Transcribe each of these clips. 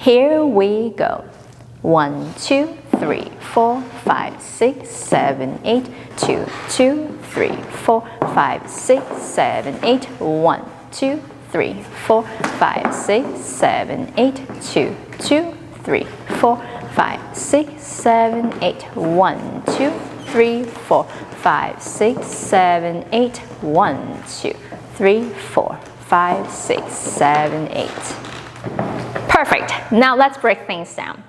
Here we go. 1, 2, 3, 4, 5, 6, 7, 8. 2, 2, 3, 4, 5, 6, 7, 8. 1, 2, 3, 4, 5, 6, 7, 8. 2, 2, 3, 4, 5, 6, 7, 8. 1, 2, 3, 4, 5, 6, 7, 8. 1, 2, 3, 4, 5, 6, 7, 8. Perfect. Now let's break things down.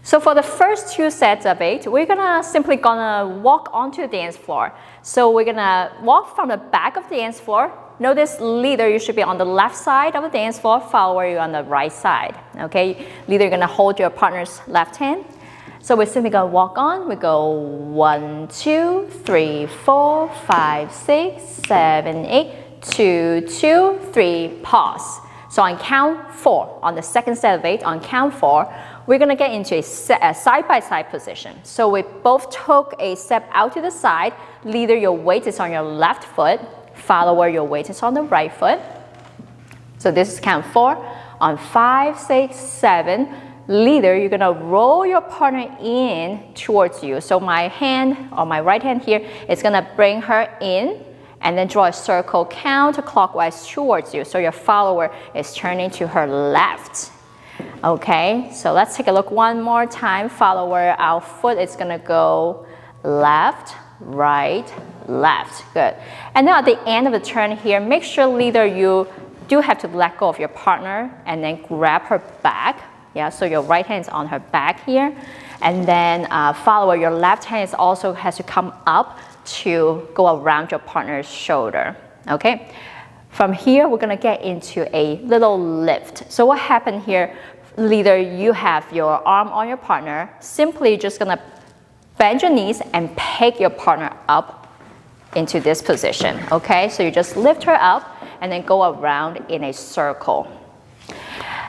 So for the first 2 sets of 8, we're simply gonna walk onto the dance floor. So we're gonna walk from the back of the dance floor. Notice leader, you should be on the left side of the dance floor, follower you on the right side. Okay, leader, you're gonna hold your partner's left hand. So we're simply gonna walk on. We go 1, 2, 3, 4, 5, 6, 7, 8. 2, 2, 3, pause. So on count 4, on the second set of 8, on count 4, we're gonna get into a side-by-side position. So we both took a step out to the side. Leader, your weight is on your left foot. Follower, your weight is on the right foot. So this is count 4. On 5, 6, 7, leader, you're gonna roll your partner in towards you. So my hand, or my right hand here, is gonna bring her in, and then draw a circle counterclockwise towards you. So your follower is turning to her left. Okay, so let's take a look one more time. Follower, our foot is gonna go left, right, left. Good. And now at the end of the turn here, make sure leader, you do have to let go of your partner and then grab her back. Yeah, so your right hand is on her back here. And then follower, your left hand also has to come up to go around your partner's shoulder. Okay, from here we're gonna get into a little lift. So what happened here, leader, you have your arm on your partner, simply just gonna bend your knees and pick your partner up into this position. Okay, so you just lift her up and then go around in a circle.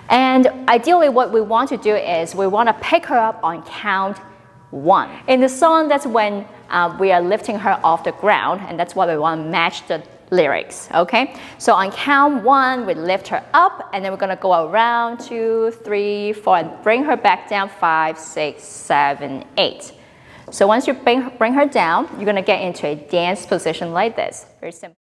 And ideally what we want to do is we want to pick her up on count 1. In the song, that's when we are lifting her off the ground, and that's why we want to match the lyrics, okay? So on count 1, we lift her up, and then we're going to go around 2, 3, 4, and bring her back down 5, 6, 7, 8. So once you bring her down, you're going to get into a dance position like this. Very simple.